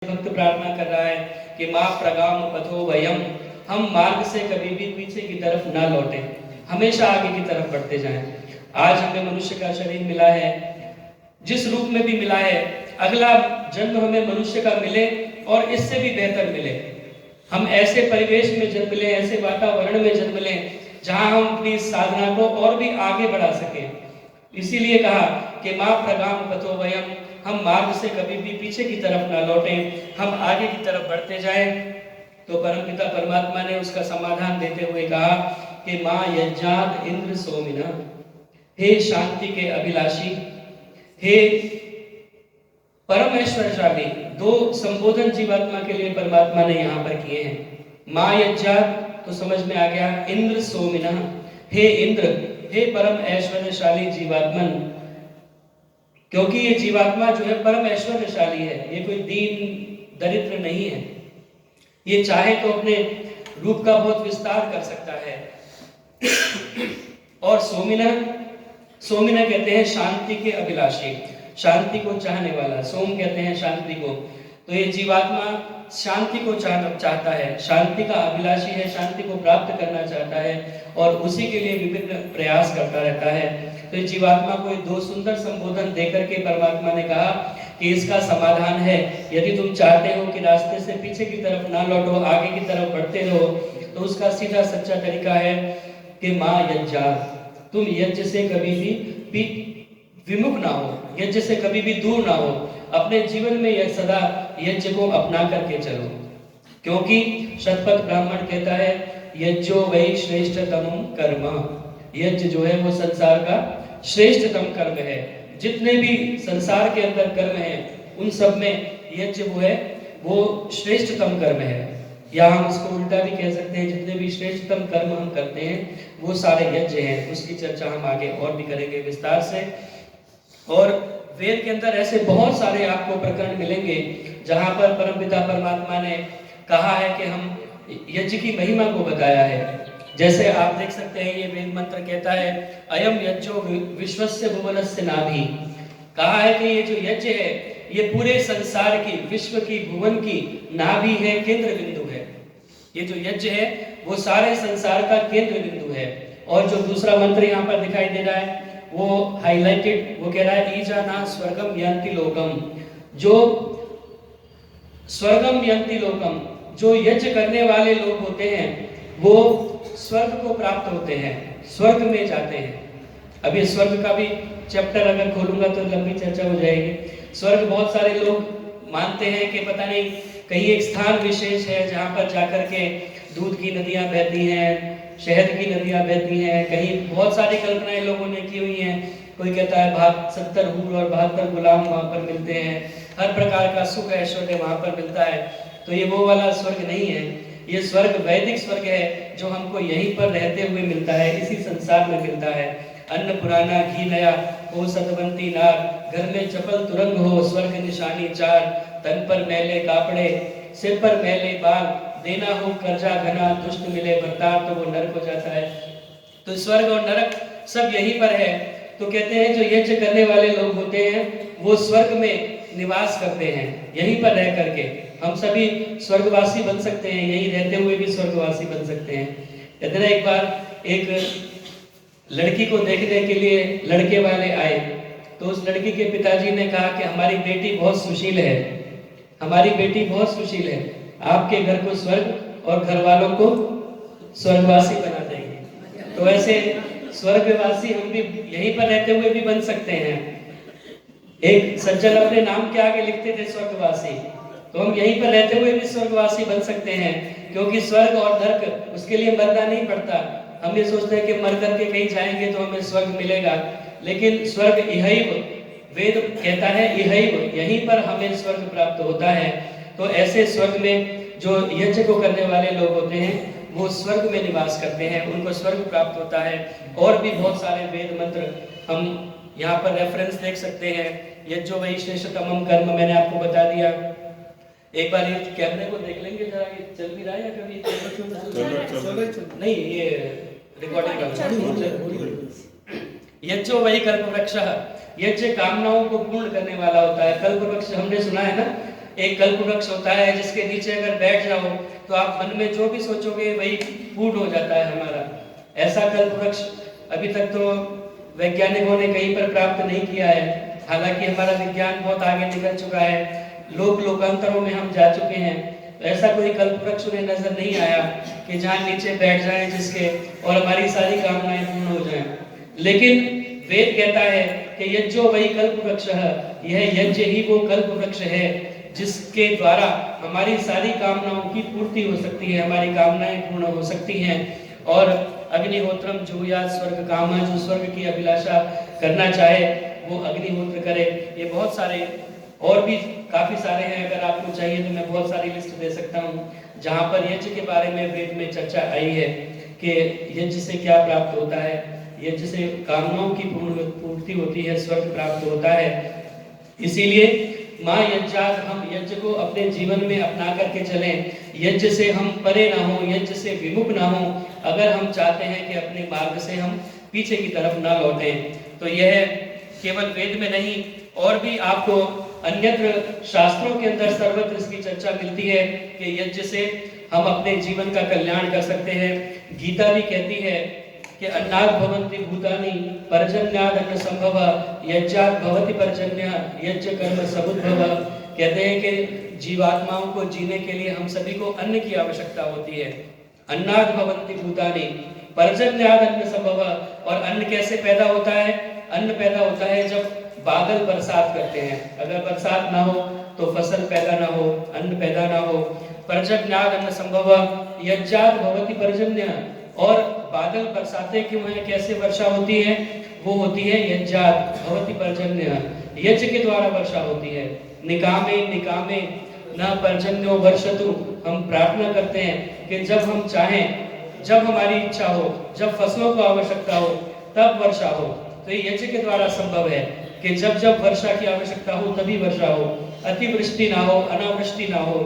भक्त प्रार्थना कर रहा है कि माँ प्रगाम पथो वयम, हम मार्ग से कभी भी पीछे की तरफ ना लौटें, हमेशा आगे की तरफ बढ़ते जाएं। आज हमें मनुष्य का शरीर मिला है, जिस रूप में भी मिला है, अगला जन्म हमें मनुष्य का मिले और इससे भी बेहतर मिले। हम ऐसे परिवेश में जन्म लें, ऐसे वातावरण में जन्म लें जहां हम अपनी साधना को और भी आगे बढ़ा सकें। इसीलिए कहा कि माँ प्रगाम पथो वयम, हम मार्ग से कभी भी पीछे की तरफ ना लौटें, हम आगे की तरफ बढ़ते जाएं। तो परमपिता परमात्मा ने उसका समाधान देते हुए कहा कि माँ यज्ञात इंद्र सोमिना, हे शांति के अभिलाषी, हे परम ऐश्वर्यशाली। दो संबोधन जीवात्मा के लिए परमात्मा ने यहाँ पर किए हैं। माँ यज्ञात तो समझ में आ गया, इंद्र सोमिना, हे इंद्र, हे परम ऐश्वर्यशाली जीवात्मन, क्योंकि ये जीवात्मा जो है परम ऐश्वर्यशाली है, ये कोई दीन दरिद्र नहीं है। ये चाहे तो अपने रूप का बहुत विस्तार कर सकता है। और सोमिना, सोमिना कहते हैं शांति के अभिलाषी, शांति को चाहने वाला, सोम कहते हैं शांति को। तो ये जीवात्मा शांति को चाहता है, शांति का अभिलाषी है, शांति को प्राप्त करना चाहता है और उसी के लिए विभिन्न प्रयास करता रहता है। तो ये जीवात्मा को दो सुंदर संबोधन देकर के परमात्मा ने कहा कि इसका समाधान है, यदि तुम चाहते हो कि रास्ते से पीछे की तरफ ना लौटो, आगे की तरफ बढ़ते रहो, तो उसका सीधा सच्चा तरीका है कि माँ यज्ञा, तुम यज्ञ से कभी भी विमुख ना हो, यज्ञ से कभी भी दूर ना हो, अपने जीवन में यह सदा यज्ञ को अपना करके चलो। क्योंकि शतपथ ब्राह्मण कहता है यज्ञो वै श्रेष्ठतम कर्म, यज्ञ जो है वो संसार का श्रेष्ठतम कर्म है। जितने भी संसार के अंदर कर्म हैं उन सब में यज्ञ वो है, वो श्रेष्ठतम कर्म है। या हम इसको उल्टा भी कह सकते हैं, जितने भी श्रेष्ठतम कर्म हम करते हैं वो सारे यज्ञ हैं। उसकी चर्चा हम आगे और भी करेंगे विस्तार से। और वेद के अंदर ऐसे बहुत सारे आपको प्रकरण मिलेंगे जहां पर परमपिता परमात्मा ने कहा है कि हम यज्ञ की महिमा को बताया है। जैसे आप देख सकते हैं, ये वेद मंत्र कहता है अयम यज्ञो विश्वस्य भुवनस्य नाभि, कहा है कि ये जो यज्ञ है ये पूरे संसार की, विश्व की, भुवन की नाभि है, केंद्र बिंदु है। ये जो यज्ञ है वो सारे संसार का केंद्र बिंदु है। और जो दूसरा मंत्र यहाँ पर दिखाई दे रहा है वो हाईलाइटेड, वो कह रहा है ईजाना स्वर्गम यंति लोकम, जो स्वर्गम यंति लोकम, जो यज्ञ करने वाले लोग होते हैं वो स्वर्ग को प्राप्त होते हैं, स्वर्ग में जाते हैं। अब ये स्वर्ग का भी चैप्टर अगर खोलूंगा तो लंबी चर्चा हो जाएगी। स्वर्ग बहुत सारे लोग मानते हैं कि पता नहीं कहीं एक स्थान विशेष है जहां पर जाकर के दूध की नदियां बहती हैं, शहद की नदियां बहती हैं। कहीं बहुत सारी कल्पनाएं लोगों ने की हुई हैं। कोई कहता है 72 हूर और 72 गुलाम वहां पर मिलते हैं, हर प्रकार का सुख ऐश्वर्य वहां पर मिलता है। तो ये वो वाला स्वर्ग नहीं है, ये स्वर्ग वैदिक स्वर्ग है जो हमको यहीं पर रहते हुए मिलता है, इसी संसार में मिलता है। अन्न पुराना घी नया हो सतवंती नार, घर में चपल तुरंग हो स्वर्ग निशानी चार, तन पर मैले कापड़े सिर पर मैले बाल, देना हो कर्जा घना दुष्ट मिले बर्ताव, तो वो नरक हो जाता है। तो स्वर्ग और नरक सब यहीं पर है। तो कहते हैं जो यज्ञ करने वाले लोग होते हैं वो स्वर्ग में निवास करते हैं, यहीं पर रह करके। हम सभी स्वर्गवासी बन सकते हैं, यहीं रहते हुए भी स्वर्गवासी बन सकते हैं। कहते हैं एक बार एक लड़की को देखने के लिए लड़के वाले आए, तो उस लड़की के पिताजी ने कहा कि हमारी बेटी बहुत सुशील है, हमारी बेटी बहुत सुशील है, आपके घर को स्वर्ग और घर वालों को स्वर्गवासी बना देंगे। तो ऐसे स्वर्गवासी हम भी यहीं पर रहते हुए भी बन सकते हैं। एक सज्जन अपने नाम के आगे लिखते थे स्वर्गवासी, तो हम यहीं पर रहते हुए भी स्वर्गवासी बन सकते हैं। क्योंकि स्वर्ग और नरक उसके लिए मरना नहीं पड़ता। हम ये सोचते हैं कि मर करके कहीं जाएंगे तो हमें स्वर्ग मिलेगा, लेकिन स्वर्ग इहैव, वेद कहता है इहैव, यहीं पर हमें स्वर्ग प्राप्त होता है। तो ऐसे स्वर्ग में जो यज्ञ को करने वाले लोग होते हैं वो स्वर्ग में निवास करते हैं, उनको स्वर्ग प्राप्त होता है। और भी बहुत सारे वेद मंत्र हम यहाँ पर रेफरेंस देख सकते हैं। यज्ञो वै श्रेष्ठतमम कर्म मैंने आपको बता दिया। एक बार ये कैमरे को देख लेंगे जरा, ये चल भी रहा है या कभी नहीं, ये रिकॉर्डिंग का। यज्ञो वै कल्प वृक्ष, यज्ञ कामनाओं को पूर्ण करने वाला होता है। कल्प वृक्ष हमने सुना है ना, एक कल्प वृक्ष होता है जिसके नीचे अगर बैठ जाओ तो आप मन में जो भी सोचोगे वही पूर्ण हो जाता है हमारा। ऐसा कल्प वृक्ष अभी तक तो वैज्ञानिकों ने कहीं पर प्राप्त नहीं किया है। हालांकि हमारा विज्ञान बहुत आगे निकल चुका है, लोकांतरों में हम जा चुके हैं। ऐसा कोई कल्प वृक्ष उन्हें नजर नहीं आया कि जहाँ नीचे बैठ जाएं जिसके और हमारी सारी कामनाएं पूर्ण हो जाएं। लेकिन वेद कहता है कि यज्ञो वही कल्प वृक्ष है, यह यज्ञ ही वो कल्प वृक्ष है जिसके द्वारा हमारी सारी कामनाओं की पूर्ति हो सकती है, हमारी कामनाएं पूर्ण हो सकती हैं। और अग्निहोत्रम जुहुयात् स्वर्ग कामः, जो स्वर्ग की अभिलाषा करना चाहे वो अग्निहोत्र करे। ये बहुत सारे और भी काफी सारे हैं, अगर आपको चाहिए तो मैं बहुत सारी लिस्ट दे सकता हूँ जहाँ पर यज्ञ के बारे में वेद में चर्चा आई है कि यज्ञ से क्या प्राप्त होता है, यज्ञ से कामनाओं की पूर्ति होती है, स्वर्ग प्राप्त होता है। इसीलिए माँ यज्ञात, हम यज्ञ को अपने जीवन में अपना करके चलें, यज्ञ से हम परे ना हो, यज्ञ से विमुख ना हो। अगर हम चाहते हैं कि अपने मार्ग से हम पीछे की तरफ ना लौटें, तो यह केवल वेद में नहीं और भी आपको अन्यत्र शास्त्रों के अंदर सर्वत्र इसकी चर्चा मिलती है कि यज्ञ से हम अपने जीवन का कल्याण कर सकते हैं। गीता भी कहती है कि अन्नात् भवन्ति भूतानि पर्जन्याद् अन्न संभव यज्ञात् भवति पर्जन्यः यज्ञ कर्म समुद्भव। कहते हैं कि जीवात्माओं को जीने के लिए हम सभी को अन्न की आवश्यकता होती है। अन्नात् भवन्ति भूतानि पर्जन्याद् अन्न संभव। और अन्न कैसे पैदा होता है? अन्न पैदा होता है जब बादल बरसात करते हैं। अगर बरसात ना हो तो फसल पैदा ना हो, अन्न पैदा ना हो। पर्जन्याद् अन्न संभव यज्ञात् भवति पर्जन्यः। और बादल बरसाते क्यों हैं, कैसे वर्षा होती है? वो होती है यज्ञात् भवति पर्जन्यः, यज्ञ के द्वारा वर्षा होती है। निकामे निकामे न पर्जन्यो वर्षतु। हम प्रार्थना करते हैं कि जब हम चाहें, जब हमारी इच्छा हो, जब फसलों को आवश्यकता हो तब वर्षा हो। तो ये यज्ञ के द्वारा संभव है कि जब जब वर्षा की आवश्यकता हो तभी वर्षा हो। अतिवृष्टि ना हो, अनावृष्टि ना हो,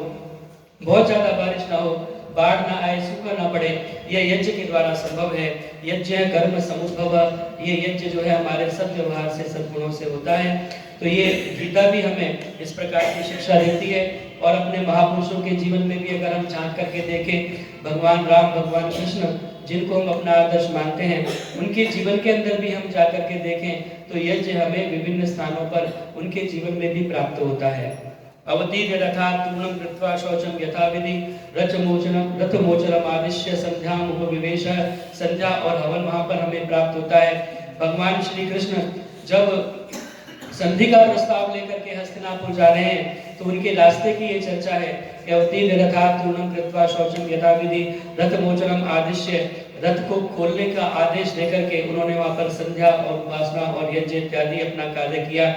बहुत ज्यादा बारिश ना हो, बाढ़ ना आए, सूखा ना पड़े, यह यज्ञ के द्वारा संभव है। यज्ञ कर्म समुद्भव, ये यज्ञ जो है हमारे सद्व्यवहार से, सद्गुणों से होता है। तो ये गीता भी हमें इस प्रकार की शिक्षा देती है। और अपने महापुरुषों के जीवन में भी अगर हम झांक करके देखें, भगवान राम, भगवान कृष्ण, जिनको हम अपना आदर्श मानते हैं, उनके जीवन के अंदर भी हम जा करके देखें तो यज्ञ हमें विभिन्न स्थानों पर उनके जीवन में भी प्राप्त होता है। अवतीर्य रथात् तूर्णं कृत्वा शौचं यथाविधि रथमोचनम आदिश्य संध्याम उपविवेश। संध्या और हवन वहां पर हमें प्राप्त होता है। भगवान श्री कृष्ण जब संधि का प्रस्ताव लेकर के हस्तिनापुर जा रहे हैं तो उनके रास्ते की ये चर्चा है कि अवतीर्य रथात् तूर्णं कृत्वा शौचं यथाविधि रथमोचनम आदिश्य। रथ को खोलने का आदेश देकर के उन्होंने वहां पर संध्या और उपासना और यज्ञ इत्यादि अपना कार्य किया।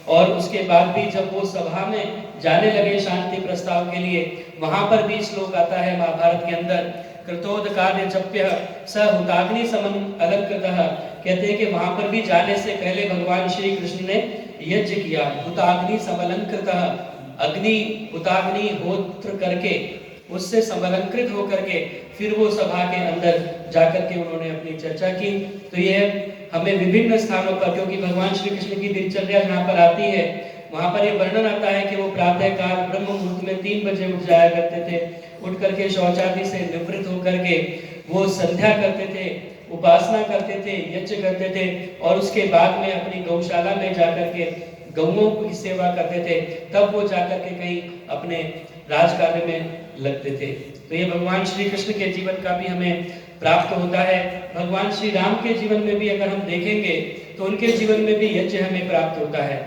और उसके बाद भी जब वो सभा में जाने लगे शांति प्रस्ताव के लिए, वहां पर भी श्लोक आता है महाभारत के अंदर, कृतोदकार्य जप्य स हुताग्नि समं अलंकृतः। कहते हैं कि वहां पर भी जाने से पहले भगवान श्री कृष्ण ने यज्ञ किया। हुताग्नि समलंकृतः, अग्नि हुताग्नि होत्र करके उससे समलंकृत होकर के फिर वो सभा के अंदर जाकर के उन्होंने अपनी चर्चा की। तो ये हमें विभिन्न स्थानों पर, क्योंकि भगवान श्री कृष्ण की दिनचर्या जहाँ पर आती है वहां पर ये वर्णन आता है कि वो प्रातः काल ब्रह्म मुहूर्त में 3 बजे उठ जाया करते थे। उठ करके शौचादि से निवृत्त होकर के वो संध्या करते थे, उपासना करते थे, यज्ञ करते थे और उसके बाद में अपनी गौशाला में जाकर के गौओं की सेवा करते थे। तब वो जाकर के कहीं अपने राज कार्य में लगते थे। तो ये भगवान श्री कृष्ण के जीवन का भी हमें प्राप्त होता है। भगवान श्री राम के जीवन में भी अगर हम देखेंगे तो उनके जीवन में भी यज्ञ हमें प्राप्त होता है।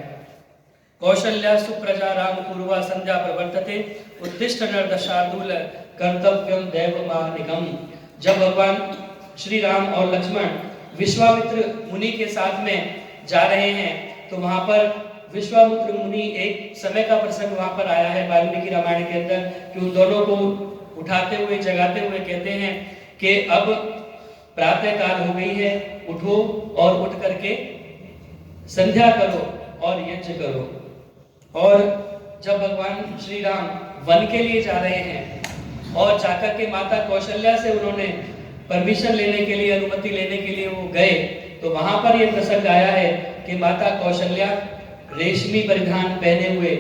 कौशल्या सुप्रजा राम पूर्वा संध्या प्रवर्तते उत्तिष्ठ नरदशार्दूल कर्तव्यम दैवमानिकम। जब भगवान श्री राम और लक्ष्मण विश्वामित्र मुनि के साथ में जा रहे हैं तो वहां पर विश्वामित्र मुनि, एक समय का प्रसंग वहां पर आया है वाल्मीकि रामायण के अंदर कि उन दोनों को उठाते हुए, जगाते हुए कहते हैं कि अब प्रातः काल हो गई है, उठो और उठ करके संध्या करो और यज्ञ करो। और जब भगवान श्री राम वन के लिए जा रहे हैं और जाकर के माता कौशल्या से उन्होंने परमिशन लेने के लिए, अनुमति लेने के लिए वो गए, तो वहां पर यह प्रसंग आया है कि माता कौशल्या रेशमी परिधान पहने हुए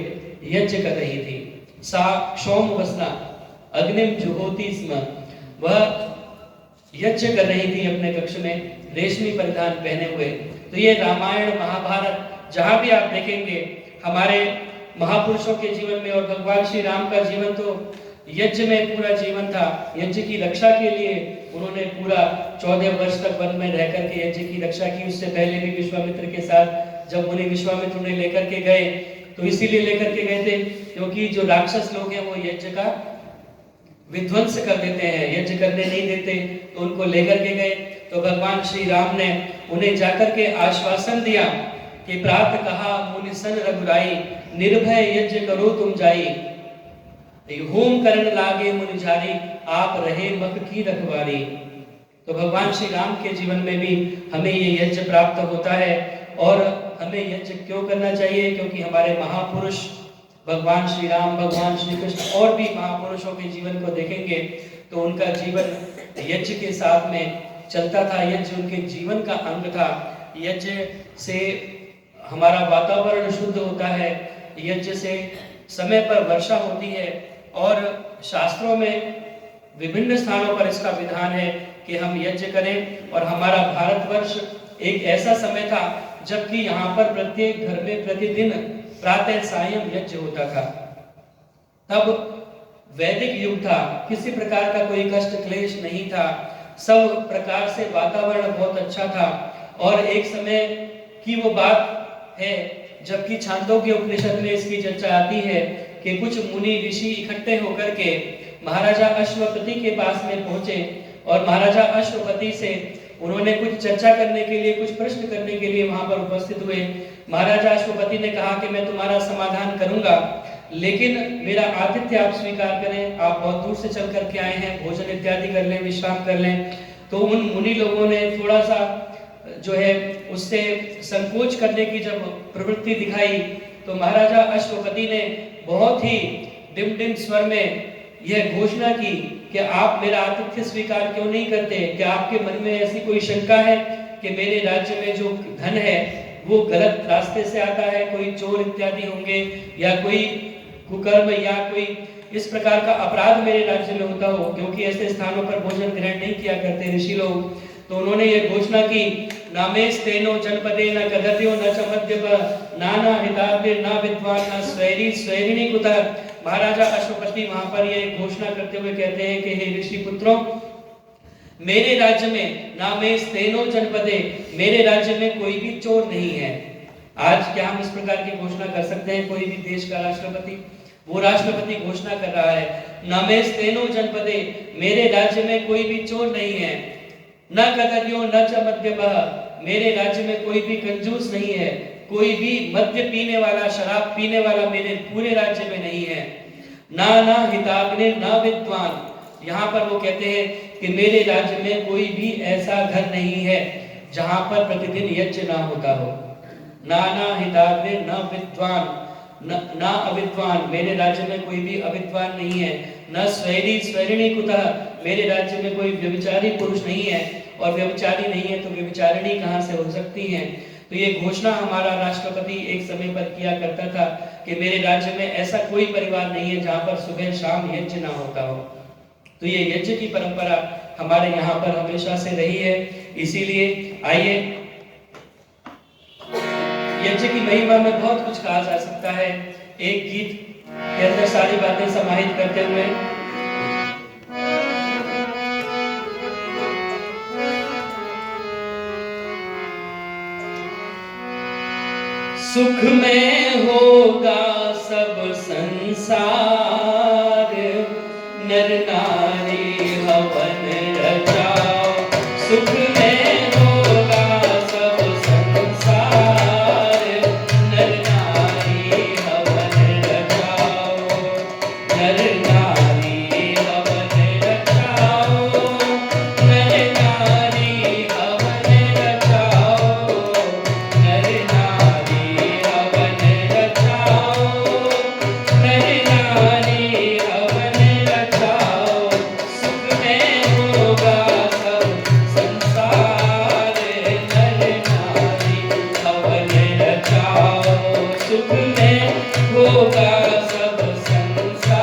यज्ञ कर रही थी। सा क्षौम वसना अग्निम जुहोति स्म। वह यज्ञ कर रही थी अपने कक्ष में रेशमी परिधान पहने हुए। तो ये रामायण महाभारत जहां भी आप देखेंगे हमारे महापुरुषों के जीवन में, और भगवान श्री राम का जीवन तो यज्ञ में पूरा जीवन था। यज्ञ की रक्षा के लिए उन्होंने पूरा 14 वर्ष तक वन में रह करके यज्ञ की रक्षा की। उससे पहले भी विश्वामित्र के साथ जब उन्हें विश्वामित्र उन्हें लेकर के गए तो इसीलिए लेकर के गए थे क्योंकि जो राक्षस लोग हैं वो यज्ञ का विध्वंस कर देते हैं, यज्ञ करने नहीं देते, तो उनको लेकर के गए। तो भगवान श्री राम ने उन्हें जाकर के आश्वासन दिया कि प्रात कहा मुनि सन रघुराई, निर्भय यज्ञ करो तुम जाई, होम करण लागे मुनि झारी, आप रहे मक की रखवारी। तो भगवान श्री राम के जीवन में भी हमें ये यज्ञ प्राप्त होता है। और हमें यज्ञ क्यों करना चाहिए? क्योंकि हमारे महापुरुष भगवान श्री राम, भगवान श्री कृष्ण और भी महापुरुषों के जीवन को देखेंगे तो उनका जीवन यज्ञ के साथ में चलता था। यज्ञ उनके जीवन का अंग था। यज्ञ से हमारा वातावरण शुद्ध होता है, यज्ञ से समय पर वर्षा होती है। और शास्त्रों में विभिन्न स्थानों पर इसका विधान है कि हम यज्ञ करें। और हमारा भारतवर्ष एक ऐसा समय था जबकि यहाँ पर प्रत्येक घर में प्रतिदिन प्रातः सायं यज्ञ होता था। तब वैदिक युग था, किसी प्रकार का कोई कष्ट क्लेश नहीं था, सब प्रकार से वातावरण बहुत अच्छा था। और एक समय की वो बात है जबकि छांदोग्य उपनिषद में इसकी चर्चा आती है कि कुछ मुनि ऋषि इकट्ठे होकर के महाराजा अश्वपति के पास में पहुंचे और महाराजा अश्वपति से उन्होंने कुछ चर्चा करने के लिए, कुछ प्रश्न करने के लिए वहां पर उपस्थित हुए। महाराजा अश्वपति ने कहा कि मैं तुम्हारा समाधान करूंगा, लेकिन मेरा आतिथ्य आप स्वीकार करें। आप बहुत दूर से चल करके आए हैं, भोजन इत्यादि कर लें, विश्राम कर लें। तो उन मुनि लोगों ने थोड़ा सा जो है उससे संकोच करने की जब प्रवृत्ति दिखाई तो महाराजा अश्वपति ने बहुत ही डिम स्वर में यह घोषणा की कि आप मेरा आतिथ्य स्वीकार क्यों नहीं करते? क्या आपके मन में ऐसी कोई शंका है कि मेरे राज्य में जो धन है वो गलत रास्ते से आता है, कोई चोर इत्यादि होंगे या कोई कुकर्म या कोई इस प्रकार का अपराध मेरे राज्य में होता हो? क्योंकि ऐसे स्थानों पर भोजन ग्रहण नहीं किया करते ऋषि लोग। तो उन्होंने ये घोषणा की, नामेस्तेनो जनपदे न कदर्यो न च मद्यप नाना हिताब्दे न विद्वान न स्वैरी स्वैरिणी कुतः। महाराजा अश्वपति वहां पर ये घोषणा करते हुए कहते हैं कि हे ऋषि पुत्रों, मेरे राज्य में नामेस्तेनो जनपदे, मेरे राज्य में कोई भी चोर नहीं है। आज क्या हम इस प्रकार की घोषणा कर सकते हैं? कोई भी देश का राष्ट्रपति, वो राष्ट्रपति घोषणा कर रहा है नामेस्तेनो जनपदे, मेरे राज्य में कोई भी चोर नहीं है, न कदर्यो न च मद्यपः, मेरे राज्य में कोई भी कंजूस नहीं है, कोई भी मद्य पीने वाला, शराब पीने वाला मेरे पूरे राज्य में नहीं है। नाना हिताग्ने न विद्वान, यहाँ पर वो कहते हैं कि मेरे राज्य में कोई भी ऐसा घर नहीं है जहां पर प्रतिदिन यज्ञ ना होता हो। नाना हिताग्ने न विद्वान, न अविद्वान, मेरे राज्य में कोई भी अविद्वान नहीं है। न स्वैरी स्वैरिणी कुतः, मेरे राज्य में कोई व्यभिचारी पुरुष नहीं है, और व्यभिचारी नहीं है तो व्यभिचारिणी कहां से हो सकती हैं? तो ये घोषणा हमारा राष्ट्रपति एक समय पर किया करता था कि मेरे राज्य में ऐसा कोई परिवार नहीं है जहां पर सुबह शाम यज्ञ ना होता हो। तो ये यज्ञ की परंपरा हमारे यहाँ पर हमेशा से रही है। इसीलिए आइए, यज्ञ की महिमा में बहुत कुछ कहा जा सकता है। एक गीत के अंदर सारी बातें समाहित करते हुए सुख में होगा सब संसार, नर नारी हवन रचाओ। सुख में होगा सब संसार, नर नारी हवन रचाओ, नर नारी हवन रचाओ, नर नारी हवन रचाओ, नर नारी हवन रचाओ, नर नारी हवन रचाओ। सुख में होगा सब संसार, नर नारी हवन रचाओ। सुख में होगा सब संसार,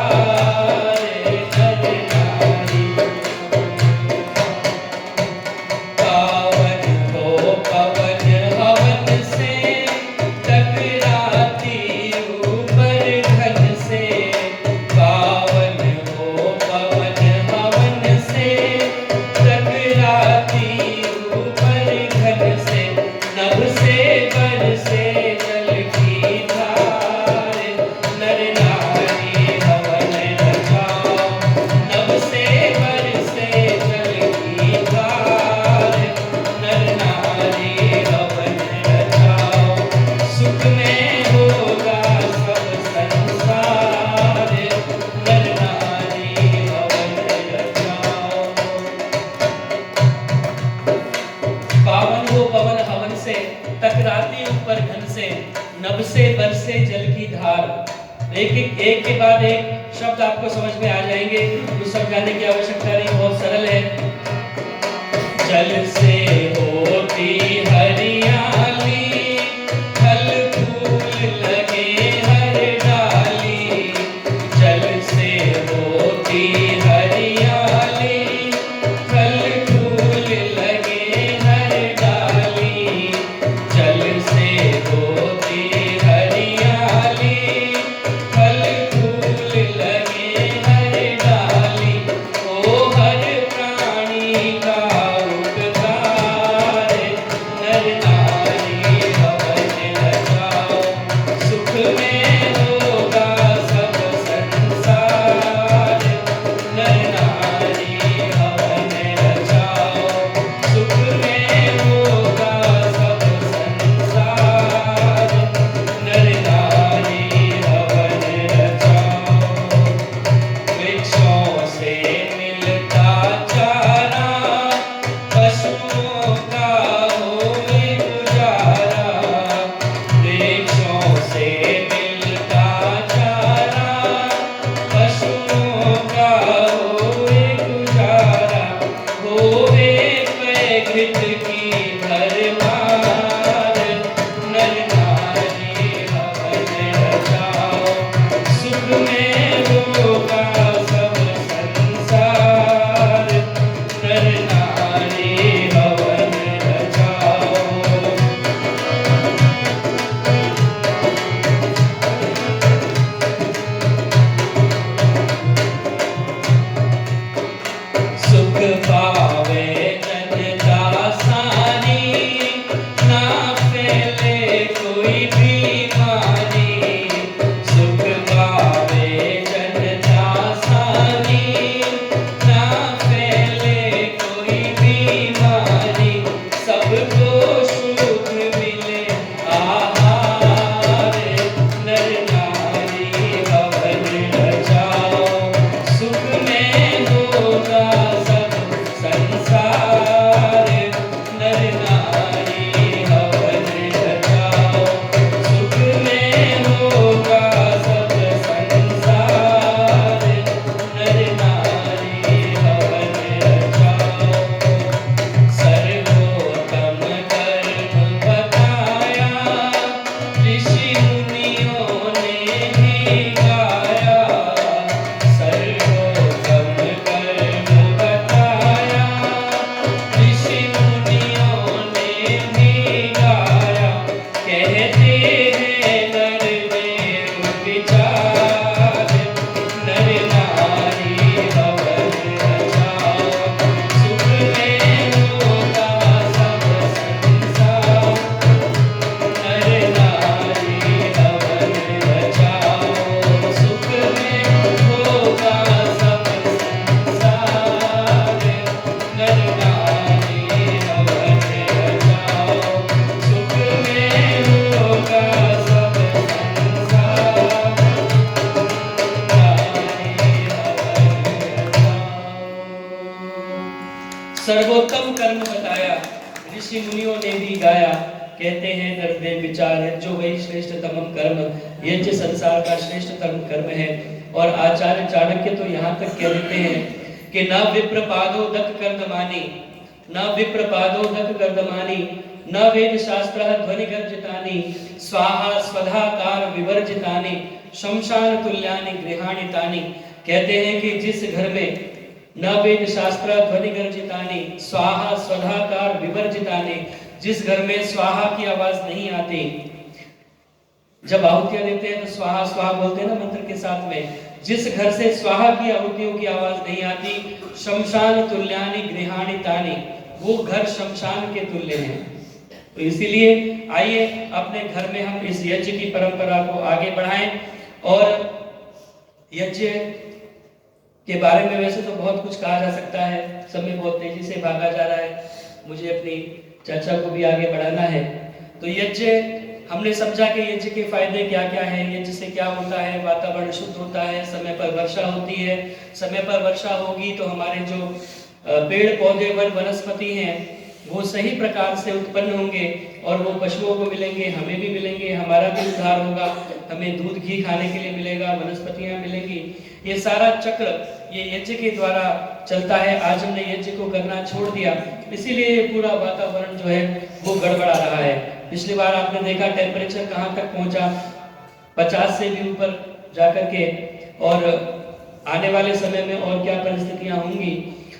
आपको समझ में आ जाएंगे, कुछ समझाने की आवश्यकता नहीं, बहुत सरल है। जल से होती हरियाली, फल फूल लगे हर डाली। जल से होती हरियाली, फल फूल लगे हर डाली। जल से होती हरियाली, फल फूल लगे हर डाली। ओ हर प्राणी का उपकार, नर नारी हवन रचाओ। सुख में होगा सब संसार, नर नारी हवन रचाओ। सुख में होगा सब संसार, नर नारी हवन रचाओ। वृक्षों से मिलता चारा, पशुओं का होए गुजारा। वृक्षों से मिलता चारा, पशुओं का होए गुजारा। होवे पैघृत की भरमार, नर नारी हवन रचाओ। सुख में होगा सब संसार, नर नारी हवन रचाओ। सुख पावे जनता सारी, ना फैले कोई बीमारी। सुख पावे जनता सारी, ना फैले कोई बीमारी। सबको शुद्ध मिले आहार, नर नारी हवन रचाओ। सुख में होगा सब संसार, नर नारी हवन रचाओ। सुख में होगा सब संसार, नर नारी हवन रचाओ। सर्वोत्तम कर्म बताया, ऋषि मुनियों ने भी गाया। सर्वोत्तम कर्म बताया, ऋषि मुनियों ने भी गाया। कहते हैं नरदेव विचार, नर नारी हवन रचाओ। सुख में होगा सब संसार, नर नारी हवन रचाओ। सुख में होगा सब संसार, नर नारी हवन रचाओ। सुख में होगा सब संसार, नारी हवन रचाओ। सर्वोत्तम कर्म बताया, ऋषि मुनियों ने भी गाया। कहते हैं नरदेव विचार है, जो वही श्रेष्ठतम कर्म, यज्ञ संसार का श्रेष्ठतम कर्म है। और आचार्य चाणक्य तो यहाँ तक कह देते हैं कि न विप्र पादो दक कर्दमानी, न विप्र पादो दक कर्दमानी, न वेद शास्त्र ध्वनि गर्जितानि। स्वाहा स्वधाकार विवर्जितानि, शमशान तुल्यानि गृहाणि तानि। कहते हैं कि जिस घर में न वेद शास्त्र ध्वनि गर्जितानि, स्वाहा स्वधाकार विवर्जितानि, जिस घर में स्वाहा की आवाज नहीं आती, जब आहुतियां देते हैं तो स्वाहा स्वाहा बोलते हैं ना मंत्र के साथ में, जिस घर से स्वाहा की आहुतियों की आवाज नहीं आती, शमशान तुल्यानि गृहाणि तानि, वो घर शमशान के तुल्य हैं। तो इसीलिए आइए अपने घर में हम इस यज्ञ की परंपरा को आगे बढ़ाएं। और यज्ञ के बारे में वैसे तो बहुत कुछ कहा जा सकता है, समय बहुत तेजी से भागा जा रहा है, मुझे अपनी चर्चा को भी आगे बढ़ाना है। तो यज्ञ हमने समझा कि यज्ञ के फायदे क्या क्या हैं, यज्ञ से क्या होता है, वातावरण शुद्ध होता है, समय पर वर्षा होती है, समय पर वर्षा होगी तो हमारे जो पेड़ पौधे वन वनस्पति हैं वो सही प्रकार से उत्पन्न होंगे और वो पशुओं को मिलेंगे, हमें भी मिलेंगे, हमारा भी उद्धार होगा, हमें दूध घी खाने के लिए मिलेगा, वनस्पतियां मिलेंगी। ये सारा चक्र ये यज्ञ के द्वारा चलता है। आज हमने यज्ञ को करना छोड़ दिया, इसीलिए ये पूरा वातावरण जो है वो गड़बड़ा रहा है। पिछली बार आपने देखा टेम्परेचर कहाँ तक पहुंचा, 50 से भी ऊपर जाकर के, और आने वाले समय में और क्या परिस्थितियां होंगी।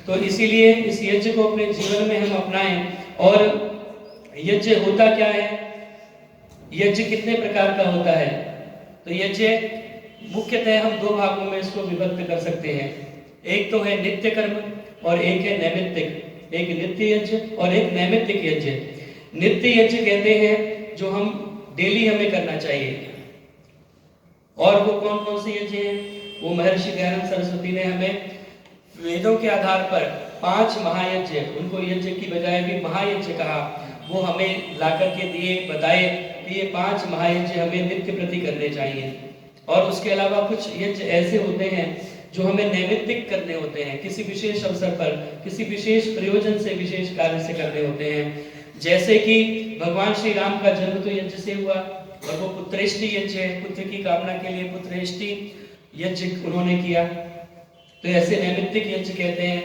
तो इसीलिए इस यज्ञ को अपने जीवन में हम अपनाएं। और यज्ञ होता क्या है, यज्ञ कितने प्रकार का होता है? तो यज्ञ मुख्यतः हम दो भागों में इसको विभक्त कर सकते हैं। एक तो है नित्य कर्म और एक है नैमित्तिक। एक नित्य यज्ञ और एक नैमित्तिक यज्ञ। नित्य यज्ञ कहते हैं जो हम डेली हमें करना चाहिए। और वो कौन कौन से यज्ञ हैं? वो महर्षि दयानंद सरस्वती ने हमें वेदों के आधार पर 5 महायज्ञ, उनको यज्ञ की बजाय भी महायज्ञ कहा, वो हमें लाकर के दिए, बताए कि ये 5 महायज्ञ हमें नित्य प्रति करने चाहिए। और उसके अलावा कुछ यज्ञ ऐसे होते हैं जो हमें नैमित्तिक करने होते हैं, किसी विशेष अवसर पर, किसी विशेष प्रयोजन से, विशेष कार्य से करने होते हैं। जैसे कि भगवान श्री राम का जन्म तो यज्ञ से हुआ, और वो पुत्रेष्टि यज्ञ है, पुत्र की कामना के लिए पुत्रेष्टि यज्ञ उन्होंने किया। तो ऐसे नैमित्तिक यज्ञ कहते हैं।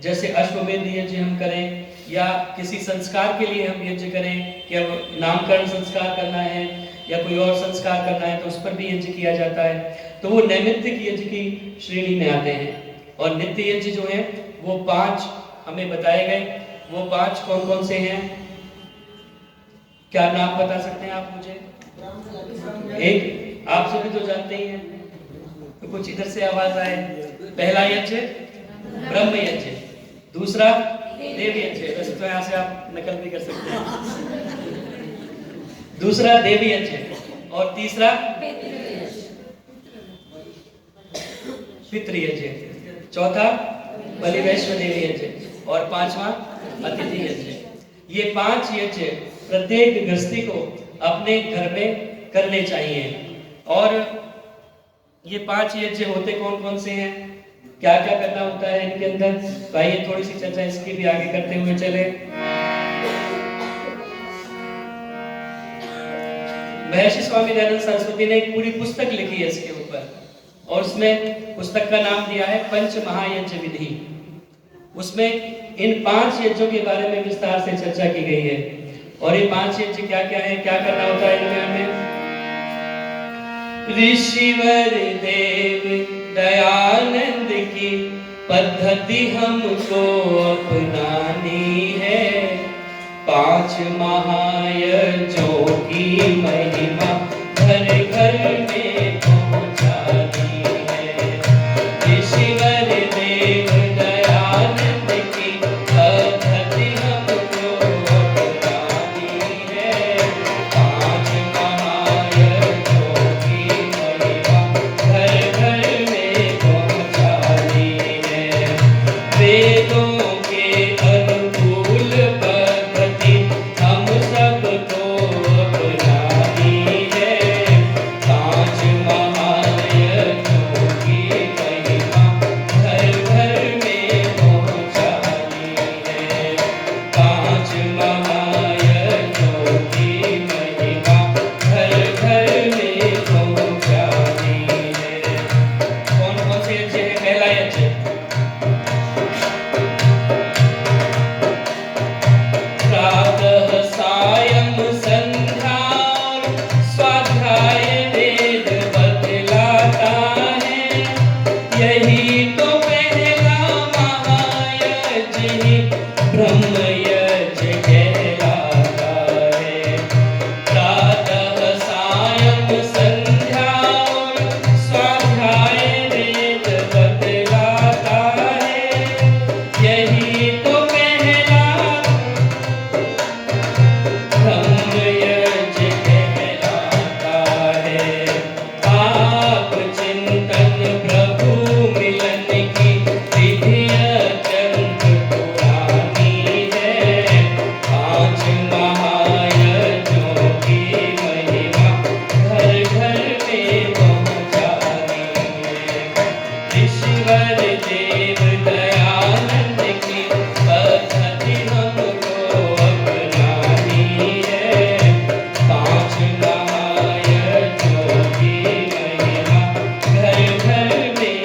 जैसे अश्वमेध यज्ञ हम करें, या किसी संस्कार के लिए हम यज्ञ करें कि अब नामकरण संस्कार करना है या कोई और संस्कार करना है, तो उस पर भी यज्ञ किया जाता है। तो वो नैमित्तिक यज्ञ की श्रेणी में आते हैं। और नित्य यज्ञ जो है वो 5 हमें बताए गए। वो 5 कौन कौन से हैं? क्या नाम बता सकते हैं आप मुझे? एक आप सभी तो जानते ही हैं, तो कुछ इधर से आवाज आए। पहला यज्ञ ब्रह्म यज्ञ, दूसरा देव यज्ञ, वैसे तो यहाँ से आप नकल भी कर सकते हैं। दूसरा देव यज्ञ, और तीसरा पितृ यज्ञ, चौथा बलि वैश्वदेव यज्ञ, और 5वां अतिथि यज्ञ। ये 5 यज्ञ प्रत्येक गृहस्थी को अपने घर में करने चाहिए। और ये 5 यज्ञ होते कौन कौन से हैं, क्या क्या करना होता है इनके अंदर? तो आइए थोड़ी सी चर्चा इसकी भी आगे करते हुए चले। महर्षि स्वामी दयानंद सरस्वती ने एक पूरी पुस्तक लिखी है इसके ऊपर, और उसमें पुस्तक का नाम दिया है पंच महायज्ञ विधि। उसमें इन 5 यज्ञों के बारे में विस्तार से चर्चा की गई है। और ये 5 यज्ञ क्या क्या है, क्या करना होता है इनमें हमें? ऋषिवर देव दयानंद की पद्धति हमको अपनानी है। 5 महायज्ञों की महिमा घर घर में पहुंचानी है। ऋषिवर देव दयानंद की पद्धति हमको अपनानी है। 5 महायज्ञों की महिमा घर घर में पहुंचानी है। वेदों के अनुकूल पद्धति हम सबको अपनानी है। 5 महायज्ञों की महिमा घर घर में पहुंचानी है। 5 महायज्ञों की महिमा घर घर में पहुंचानी है। कौन कौन से यज्ञ है? पहला यज्ञ प्रातः सायं संध्या और स्वाध्याय वेद बतलाता है। यही तो पहला महायज्ञ ही ब्रह्म यज्ञ कहलाता है। प्रातः सायं संध्या और स्वाध्याय वेद बतलाता है। यही तो पहला ब्रह्म यज्ञ कहलाता है। आप चिंतन प्रभु मिलन की विधि अत्यंत पुरानी है। 5 महायज्ञों की महिमा घर घर में पहुंचानी है। ईश्वर देव दयानंद की पद्धति हमको अपनानी है। 5 महायज्ञों की महिमा घर घर में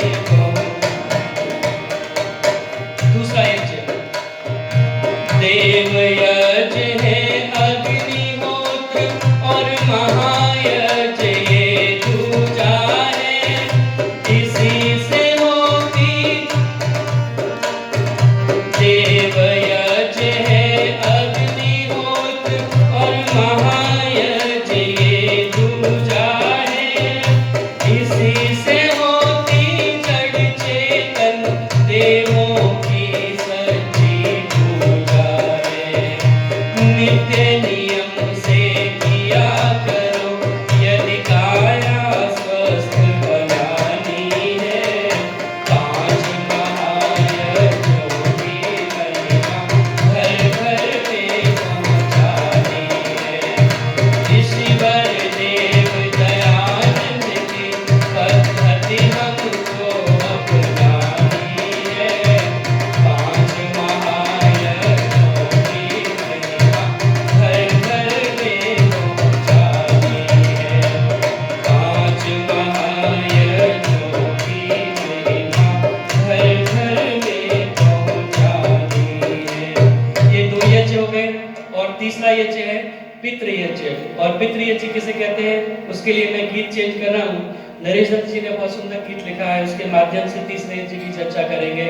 पितृयज्ञ। और पितृयज्ञ किसे कहते हैं उसके लिए मैं गीत चेंज कर रहा हूँ। नरेश दत्त जी ने बहुत सुंदर गीत लिखा है, उसके माध्यम से तीसरे यज्ञ की चर्चा करेंगे।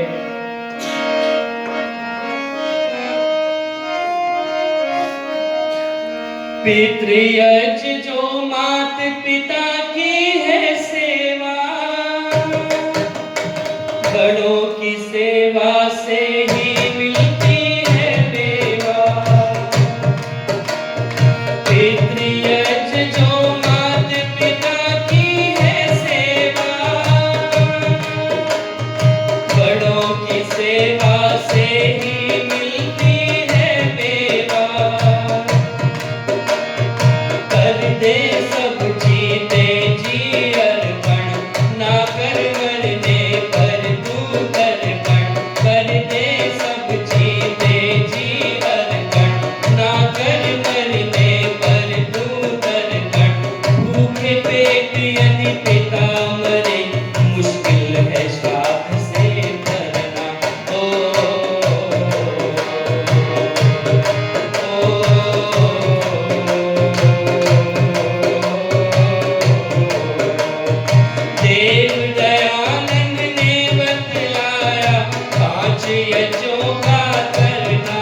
पितृयज्ञ जो मात पिता की है सेवा, बड़ों की सेवा से ही मिलती है मेवा। पितृयज्ञ जो मात पिता की है सेवा, बड़ों की सेवा से ही मिलती है मेवा। कर दे सब जीते जी अर्पण, ना कर मरने पर तू तर्पण। कर दे सब जीते जी अर्पण, ना कर मरने पर तू तर्पण। भूखे पेट यदि पिता मरे, मुश्किल है श्राद्ध से भरना। देव दयानंद ने बतलाया 5 यज्ञों का करना।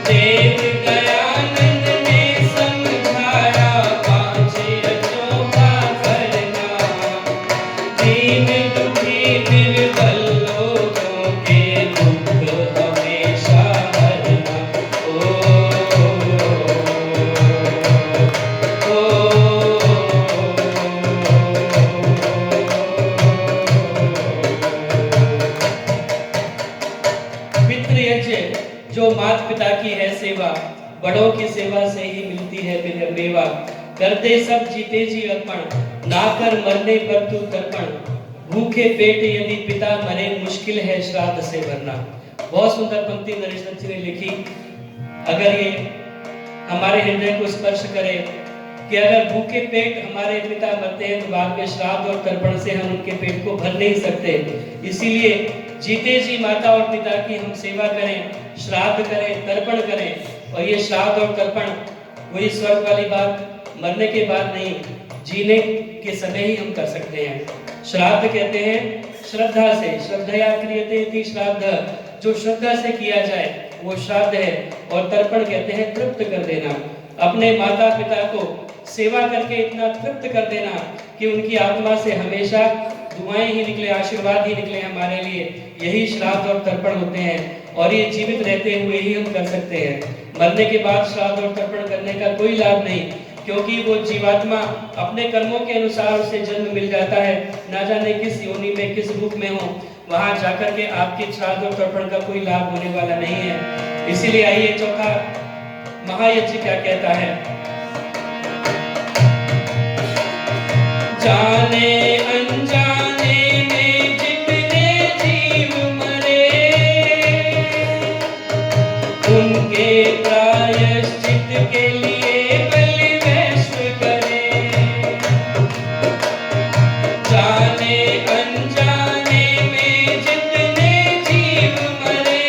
देव दयानंद ने समझाया 5 यज्ञों का करना। दीन दुखी निर्बल लोगों के दुख हमेशा हरना। पितृयज्ञ जो मात पिता की है सेवा, बड़ों की सेवा से ही मिलती है मेवा। कर दे सब जीते जी अर्पण, ना कर मरने पर तू तर्पण। भूखे पेट यदि पिता मरे, मुश्किल है श्राद्ध से भरना। बहुत सुंदर पंक्ति नरेश दत्त जी ने लिखी। अगर ये हमारे हृदय को स्पर्श करे कि अगर भूखे पेट हमारे पिता मरते हैं तो बाद में श्राद्ध और तर्पण से हम उनके पेट को भर नहीं सकते। इसीलिए जीते जी माता और पिता की हम सेवा करें, श्राद्ध करें, तर्पण करें। और ये श्राद्ध और तर्पण वही स्वर्ग वाली बात, मरने के बाद नहीं, जीने के समय ही हम कर सकते हैं। श्राद्ध कहते हैं श्रद्धा से, श्रद्धया क्रियते इति श्राद्ध, जो श्रद्धा से किया जाए वो श्राद्ध है। और तर्पण कहते हैं तृप्त कर देना, अपने माता पिता को सेवा करके इतना तृप्त कर देना कि उनकी आत्मा से हमेशा दुआएं ही निकले, आशीर्वाद ही निकले हमारे लिए। यही श्राद्ध और तर्पण होते हैं और ये जीवित रहते हुए ही हम कर सकते हैं। मरने के बाद श्राद्ध और तर्पण करने का कोई लाभ नहीं, क्योंकि वो जीवात्मा अपने कर्मों के अनुसार उसे जन्म मिल जाता है, ना जाने किस योनि में किस रूप में हो, वहां जाकर के आपके श्राद्ध और तर्पण का कोई लाभ होने वाला नहीं है। इसीलिए आइए चौथा महायज्ञ क्या कहता है। जाने अनजाने में जितने जीव मरे, उनके प्रायश्चित के लिए बलि वैश्व करे। जाने अनजाने में जितने जीव मरे,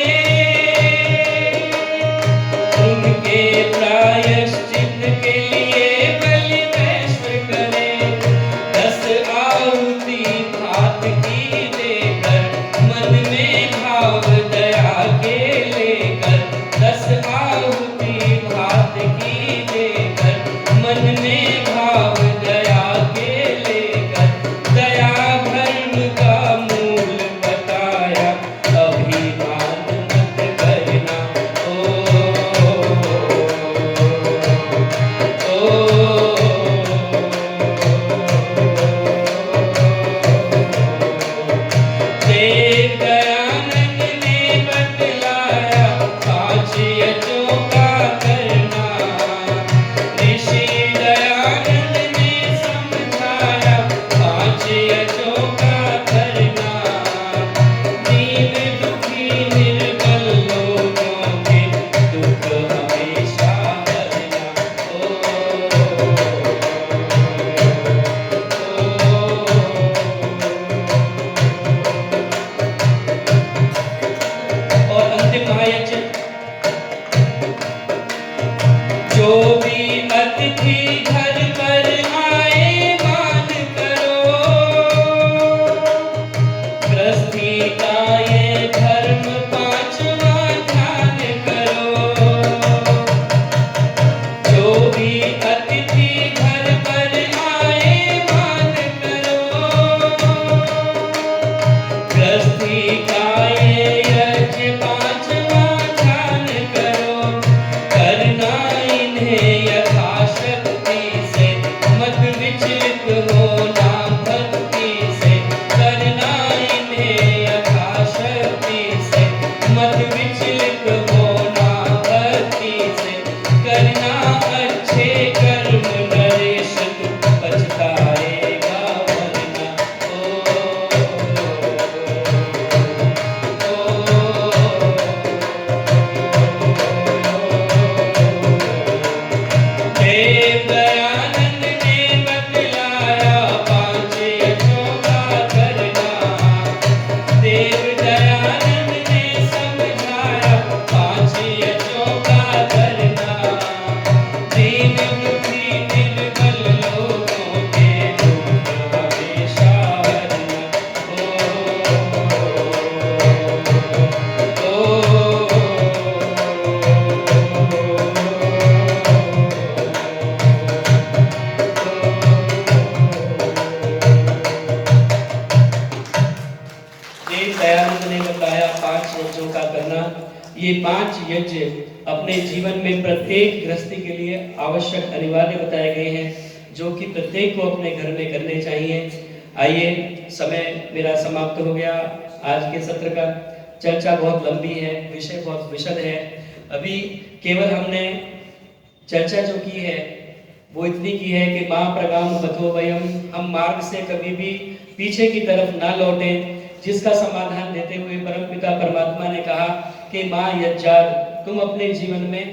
उनके प्रायश्चित के लिए बलि वैश्व करे। 10 आहुति गृहस्थी का ये यज्ञ पांचवा ध्यान करो, करना इन्हें यथाशक्ति से, मत विचलित होना भक्ति से, करना इन्हें यथाशक्ति से, मत विचलित होना भक्ति से, करना अच्छे कर्म नरेश तू पछताएगा वरना। देव दयानंद ने बतलाया पांच यज्ञों का करना, देव दयानंद ने समझाया पांच यज्ञों का करना, दीन दुखी निर्बल लोगों के दुख हमेशा हरना। देव दयानंद ने बताया पांच यज्ञों का करना। ये पांच यज्ञ अपने जीवन में प्रत्येक गृहस्थी के लिए आवश्यक अनिवार्य बताए गए हैं, जो कि प्रत्येक को अपने घर में करने चाहिए। आइए, समय मेरा समाप्त हो गया। आज के सत्र का चर्चा बहुत लंबी है, विषय बहुत विशद है। अभी केवल हमने चर्चा जो की है वो इतनी की है कि माँ प्रगाम बतो वयम, हम मार्ग से कभी भी पीछे की तरफ ना लौटे, जिसका समाधान देते हुए परमपिता परमात्मा ने कहा कि माँ यज्ञाद, तुम अपने जीवन में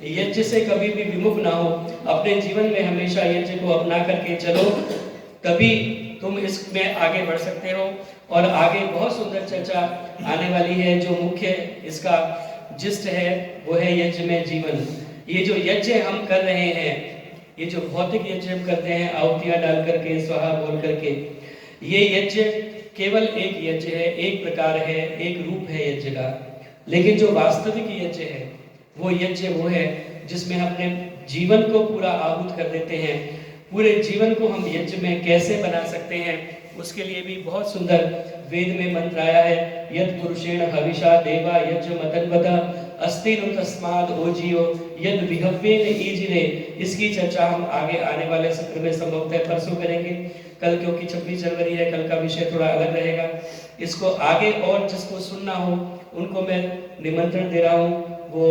यज्ञ से कभी भी विमुख ना हो, अपने जीवन में हमेशा यज्ञ को अपना करके चलो, तभी तुम इसमें आगे बढ़ सकते हो। और आगे बहुत सुंदर चर्चा आने वाली है। जो मुख्य इसका जिस्ट है वो है यज्ञ में जीवन। ये जो यज्ञ हम कर रहे हैं, ये जो भौतिक यज्ञ हम करते हैं आहुतियां डाल करके, स्वाहा बोल करके, ये यज्ञ केवल एक यज्ञ है, एक प्रकार है, एक रूप है यज्ञ का। लेकिन जो वास्तविक यज्ञ है वो यज्ञ वो है जिसमें हम अपने जीवन को पूरा आहूत कर देते हैं। पूरे जीवन को हम यज्ञ में कैसे बना सकते हैं, उसके लिए भी बहुत सुंदर वेद में मंत्र आया है। यद पुरुषेण हविषा देवा यज्ञ मतन्वत अस्तिनु तस्माद ओजियो यद विहव्येन ईजिरे। इसकी चर्चा हम आगे आने वाले सत्र में संभवतः परसों करेंगे। कल क्योंकि 26 जनवरी है, कल का विषय थोड़ा अलग रहेगा। इसको आगे और जिसको सुनना हो उनको मैं निमंत्रण दे रहा हूँ, वो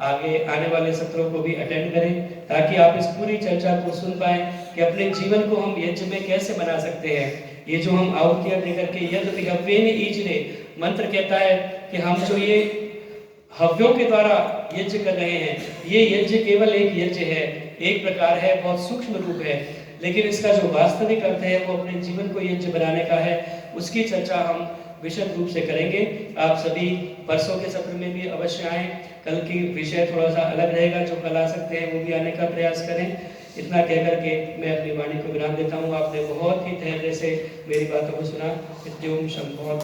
आगे आने वाले सत्रों को भी अटेंड करें, ताकि आप इस पूरी चर्चा को सुन पाएं कि अपने जीवन को हम यज्ञ में कैसे बना सकते हैं। ये जो हम आहुतियां देकर के यद विहव्येन ईजिरे मंत्र कहता है कि हम जो ये हव्यों के द्वारा यज्ञ कर रहे हैं, ये यज्ञ केवल एक यज्ञ है, एक प्रकार है, बहुत सूक्ष्म रूप है। लेकिन इसका जो वास्तविक अर्थ है वो अपने जीवन को यज्ञ बनाने का है। उसकी चर्चा हम विशद रूप से करेंगे। आप सभी परसों के सत्र में भी अवश्य आएं। कल की विषय थोड़ा सा अलग रहेगा, जो कल आ सकते हैं वो भी आने का प्रयास करें। इतना कहकर के मैं अपनी वाणी को विराम देता हूँ। आपने बहुत ही धैर्य से मेरी बातों को सुना। इतने ओम शम बहुत